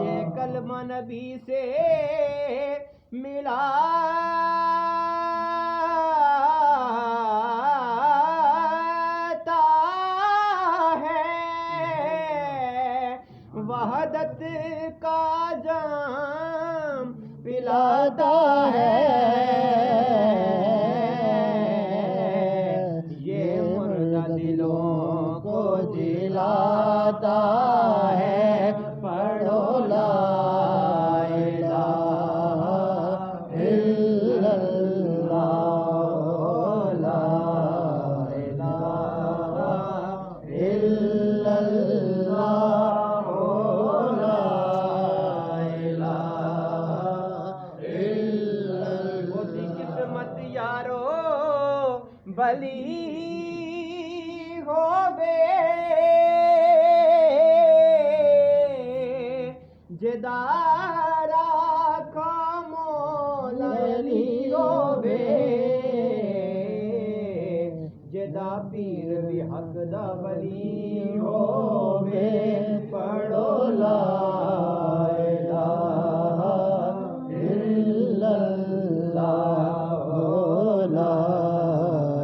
یہ کلمہ نبی سے ملا وحدت کا جام پلاتا ہے، یہ مردہ دلوں کو جلاتا ہے، پڑھو لا الہ الا اللہ، لا الہ الا اللہ، یارو بلی ہووے جدارا کا مولا علی ہووے، جدا پیر بھی حق دا ولی ہووے، پڑھو لا الہ الا اللہ، لا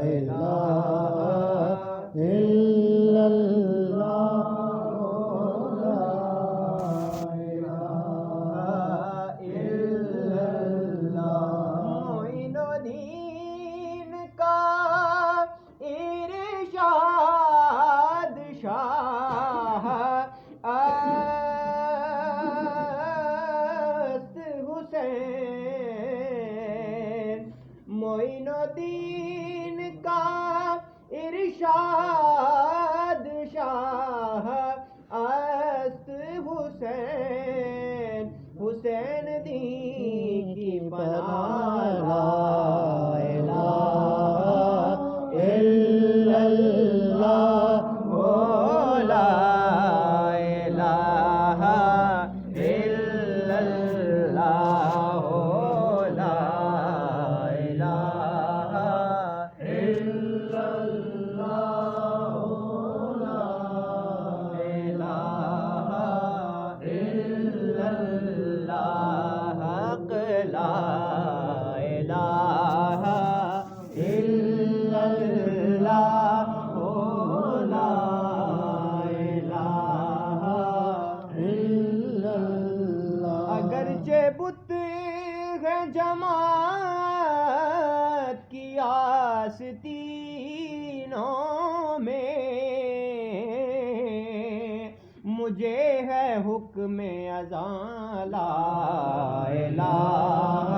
الہ الا اللہ، لا الہ الا اللہ۔ معین الدین کا ارشاد شاہ است حسین، معین الدین کا ارشاد شاہ است حسین، حسین دین کی پناہ، لا الہ الا اللہ، لا الہ الا اللہ، لا الہ الا اللہ، لا الہ الا اللہ، حق لا الہ الا اللہ، لا الہ الا اللہ۔ اگرچہ بت ہے جماعت کی آستینوں میں، مجھے ہے حکم اذان، لا الہ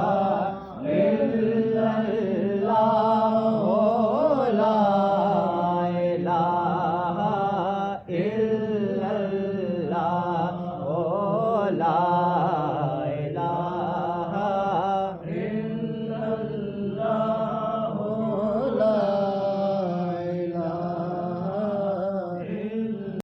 الا اللہ، لا